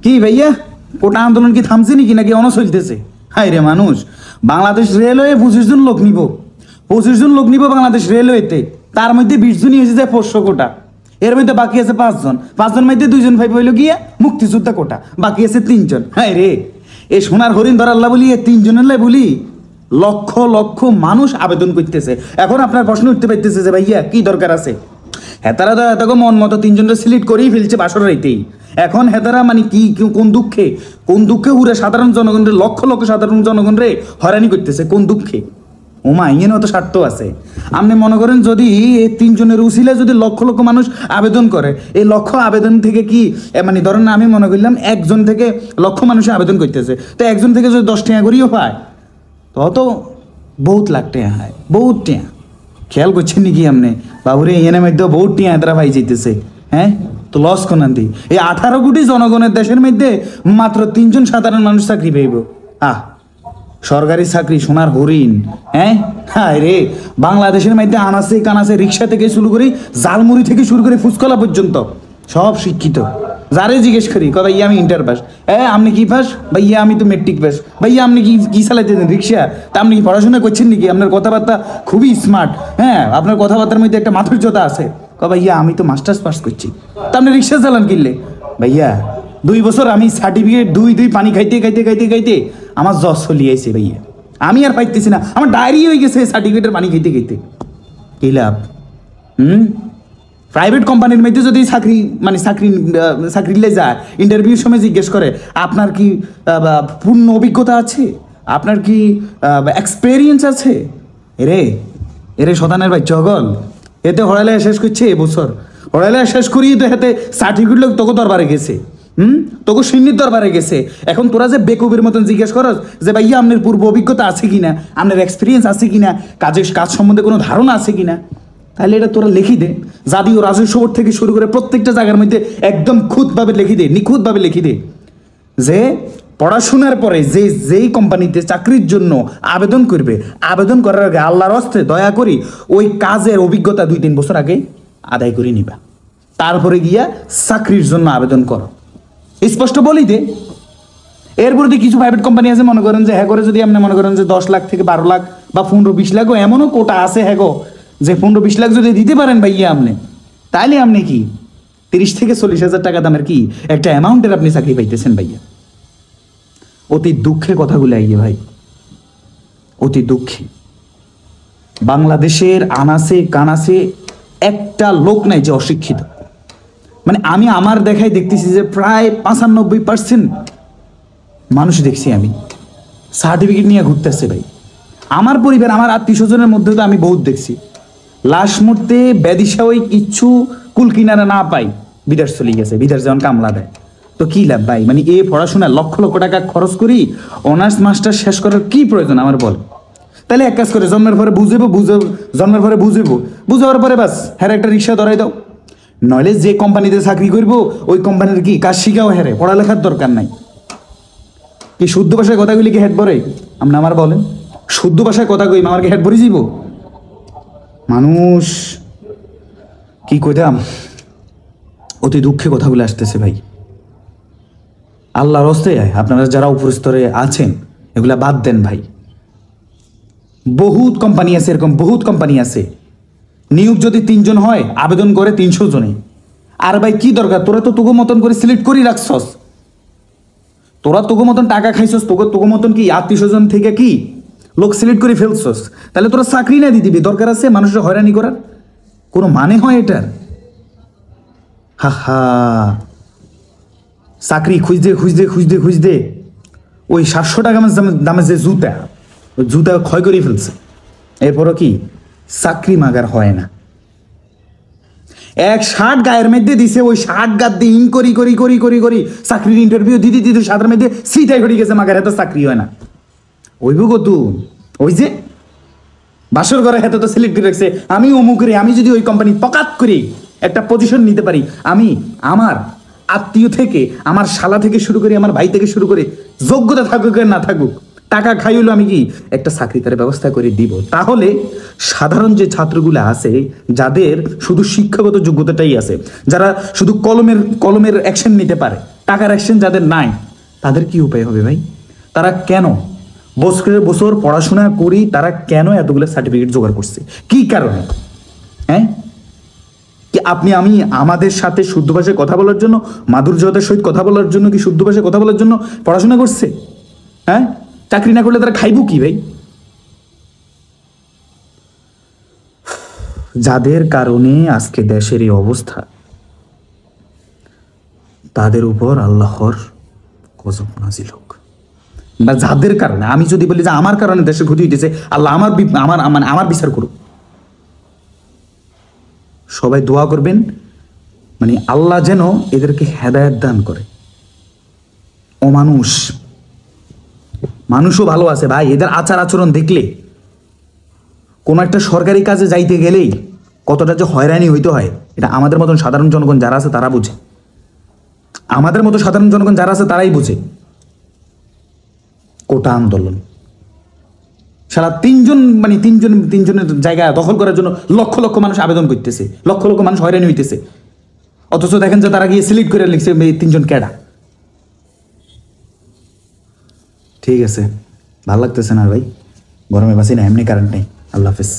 কি ভাইয়া কোটা আন্দোলন কি থামছে নাকি অন চলতেছে? হাই রে মানুষ, বাংলাদেশ রেলওয়ে 25 জন লোক নিব, 25 জন লোক নিব বাংলাদেশ রেলওয়েতে। তার মধ্যে 20 জনই হয়েছে যে পোষ্য কোটা, এর মধ্যে বাকি আছে 5 জন। 5 জন মধ্যে 2 জন ভাই হইল গিয়া মুক্তিযোদ্ধা কোটা, বাকি আছে 3 জন। হাই রে, এই সোনার হরিণ ধরাল্লা বলি, এই 3 জনের লাই বলি লক্ষ লক্ষ মানুষ আবেদন করতেছে। এখন আপনার প্রশ্ন উঠতে পারতেছে যে ভাইয়া কি দরকার আছে? হেতারা তো এত মন মতো 3 জনটা সিলেক্ট করেই ফেলছে বাসর রাইতেই। এখন হেতারা মানে কি কোন দুঃখে উড়ে সাধারণ জনগণের লক্ষ লক্ষ সাধারণ জনগণ রে হয়রানি করতেছে কোন দুঃখে? ওমা ইয়ে তো স্বার্থ আছে। আপনি মনে করেন যদি এই 3 জনের উসিলে যদি লক্ষ লক্ষ মানুষ আবেদন করে, এই লক্ষ আবেদন থেকে কি মানে ধরেন আমি মনে করলাম 1 জন থেকে লক্ষ মানুষ আবেদন করতেছে, তো 1 জন থেকে যদি 10 টাকা করেও পায় তো বহুত লাখ টাকা হয়, বহুত টাকা। খেয়াল করছেন নাকি আপনি বাবুরে? এনে মধ্যে বহুত টিয়া এতরা ভাই যেতেছে। হ্যাঁ, তো লস কোনান দি এই 18 কোটি জনগণের দেশের মধ্যে মাত্র 3 জন সাধারণ মানুষ চাকরি পাইব। সরকারি চাকরি সোনার হরিণ। হ্যাঁ হায় রে, বাংলাদেশের মধ্যে আনাসে কানাসে রিক্সা থেকে শুরু করি, জালমুড়ি থেকে শুরু করে ফুচকলা পর্যন্ত সব শিক্ষিত। যারে জিজ্ঞেস করি ভাইয়া আমি ইন্টার পাস, আপনি কি পাস? ভাইয়া আমি তো মেট্রিক পাস। ভাইয়া আপনি কি চালাইতেন রিক্সা? তা আপনি কি পড়াশোনা করছেন নাকি? আপনার কথাবার্তা খুবই স্মার্ট, হ্যাঁ আপনার কথাবার্তার মধ্যে একটা মাধুর্যতা আছে। ভাইয়া আমি তো মাস্টার্স পাস করছি। তা আপনি রিক্সা চালান কিনলে? ভাইয়া 2 বছর আমি সার্টিফিকেট দুই পানি খাইতে খাইতে খাইতে খাইতে আমার জ্বর চলিয়েছে ভাইয়া, আমি আর পাইতেছি না, আমার ডায়রি হয়ে গেছে সার্টিফিকেটের পানি খাইতে খাইতে। কি লাভ? প্রাইভেট কোম্পানির মধ্যে যদি চাকরি যায়, ইন্টারভিউর সময় জিজ্ঞেস করে আপনার কি পূর্ণ অভিজ্ঞতা আছে, আপনার কি এক্সপেরিয়েন্স আছে? এরে শতানের ভাই জগল, এতে হড়াইলে শেষ করছে এবছর, হড়াইলে শেষ করিয়ে তো হাতে সার্টিফিকেট লোক তোকে দরবারে গেছে, তোকে সিন্নির দরবারে গেছে। এখন তোরা যে বেকুবের মতন জিজ্ঞেস করস যে ভাইয়া আপনার পূর্ব অভিজ্ঞতা আছে কিনা, আপনার এক্সপিরিয়েন্স আছে কিনা, কাজ সম্বন্ধে কোনো ধারণা আছে কিনা, তাহলে এটা তোরা লিখি দে। জাতীয় রাজস্ব বোর্ড থেকে শুরু করে প্রত্যেকটা জায়গার মধ্যে একদম নিখুঁতভাবে লিখি দে যে পড়াশোনার পরে যেই কোম্পানিতে চাকরির জন্য আবেদন করবে, আবেদন করার আগে আল্লাহর হস্তে দয়া করি ওই কাজের অভিজ্ঞতা 2-3 বছর আগে আদায় করে নিবা, তারপরে গিয়া চাকরির জন্য আবেদন করো। স্পষ্ট বলি দে। এরপরে কিছু প্রাইভেট কোম্পানি আছে মনে করেন যে হ্যাঁ করে যদি আপনি মনে করেন যে 10 লাখ থেকে 12 লাখ বা 15-20 লাখও এমনও কোটা আছে হ্যাঁ যে 15-20 লাখ যদি দিতে পারেন ভাইয়া আপনি, তাইলে আপনি কি 30 থেকে 40 হাজার টাকা দামের কি একটা অ্যামাউন্টের আপনি চাকরি পাইতেছেন ভাইয়া। অতি দুঃখে কথাগুলো আইয়ে ভাই, অতি দুঃখে। বাংলাদেশের আনাসে কানাসে একটা লোক নাই যে অশিক্ষিত। মানে আমি আমার দেখাই দেখতেছি যে প্রায় 95% মানুষ দেখছি আমি সার্টিফিকেট নিয়ে ঘুরতেছে ভাই। আমার পরিবার, আমার আত্মীয় স্বজনের মধ্যে তো আমি বহুত দেখছি লাস্ট মুহূর্তে ব্যাদিশা ওই কিচ্ছু কুল কিনারা না পাই বিদেশ চলে গেছে, বিদেশ যেমন কামলা দেয়। তো কি লাভ ভাই? মানে এই পড়াশোনা লক্ষ লক্ষ টাকা খরচ করি অনার্স মাস্টার শেষ করার কি প্রয়োজন আমার বল? তাহলে এক কাজ করে জন্মের পরে বুঝাবার পরে বাস হ্যাঁ একটা রিক্সা ধরাই দাও, নইলে যে কোম্পানিতে চাকরি করবো ওই কোম্পানির কি কাজ শিখাও, হ্যাঁ পড়ালেখার দরকার নাই। কি শুদ্ধ ভাষায় কথাগুলি কি হেড ভরে? আপনি আমার বলেন, শুদ্ধ ভাষায় কথা কই আমাকে হেড ভরে যাবো? মানুষ কি কইতাম, অতি দুঃখে কথাগুলো আসতেছে ভাই। আল্লাহর হস্তে আপনারা যারা উপর স্তরে আছেন এগুলা বাদ দেন ভাই। বহুত কোম্পানি আছে, এরকম বহুত কোম্পানি আছে নিয়োগ যদি 3 জন হয় আবেদন করে 300 জনে। আর ভাই কি দরকার? তোরা তো তোকে মতন করে সিলেক্ট করি রাখছস, তোরা তোকে মতন টাকা খাইছস, তোকে মতন কি আত্মীয় স্বজন থেকে কি লোক সিলেক্ট করে ফেলছস, তাহলে তোরা চাকরি না দিয়ে দিবি? দরকার আছে মানুষের হয়রানি করার? কোনো মানে হয় এটার? হা চাকরি খুঁজতে ওই 700 টাকা দামে যে জুতা ক্ষয় করে ফেলছে, এরপরও কি চাকরি মাগার হয় না। এক 60 গায়ের মধ্যে দিছে, ওই 60 গাত দিয়ে ইন করি চাকরির ইন্টারভিউ দিতে সাধারণ মধ্যে সিটাই ঘটে গেছে, মাগার এত চাকরি হয় না। ওইব কত ওই যে বাসর ঘরে হাতে তো সিলেক্ট করে রাখছে আমি অমুকের, আমি যদি ওই কোম্পানি পকাত করি একটা পজিশন নিতে পারি, আমি আমার আত্মীয় থেকে, আমার শালা থেকে শুরু করে, আমার ভাই থেকে শুরু করে যোগ্যতা থাকুক আর না থাকুক, টাকা খাই হলো আমি কি একটা চাকরি তার ব্যবস্থা করে দিব। তাহলে সাধারণ যে ছাত্রগুলো আছে যাদের শুধু শিক্ষাগত যোগ্যতাটাই আছে, যারা শুধু কলমের অ্যাকশন নিতে পারে, টাকার এক্সচেঞ্জ যাদের নাই তাদের কি উপায় হবে ভাই? তারা কেন বছরের বছর পড়াশোনা করি তারা কেন এতগুলো সার্টিফিকেট জোগাড় করছে? কি কারণে? হ্যাঁ, কি আপনি আমি আমাদের সাথে শুদ্ধ ভাষায় কথা বলার জন্য, মাধুর্যতার সহিত কথা বলার জন্য, কি শুদ্ধ ভাষায় কথা বলার জন্য পড়াশোনা করছে? হ্যাঁ, চাকরি না করলে তারা খাইব কি ভাই? যাদের কারণে আজকে দেশের এই অবস্থা, তাদের উপর আল্লাহর গজব নাজিল হোক। বা যাদের কারণে, আমি যদি বলি যে আমার কারণে দেশের ক্ষতি হইতেছে, আল্লাহ আমার বিচার করুক। সবাই দোয়া করবেন, মানে আল্লাহ যেন এদেরকে হেদায়েত দান করে। মানুষও ভালো আছে ভাই, এদের আচার আচরণ দেখলে কোনো একটা সরকারি কাজে যাইতে গেলেই কতটা যে হয়রানি হইতে হয়, এটা আমাদের মতন সাধারণ জনগণ যারা আছে তারা বুঝে। আমাদের মতো সাধারণ জনগণ যারা আছে তারাই বুঝে। কোটা আন্দোলন, সারা তিনজনের জায়গা দখল করার জন্য লক্ষ লক্ষ মানুষ আবেদন করতেছে, লক্ষ লক্ষ মানুষ হয়রানি হইতেছে, অথচ দেখেন যে তারা গিয়ে সিলেক্ট করে লিখছে এই 3 জন ক্যাডা। ঠিক আছে, ভালো লাগতেছে না ভাই, গরমে বাসি না, এমনি কারেন্ট নেই। আল্লাহ হাফেজ।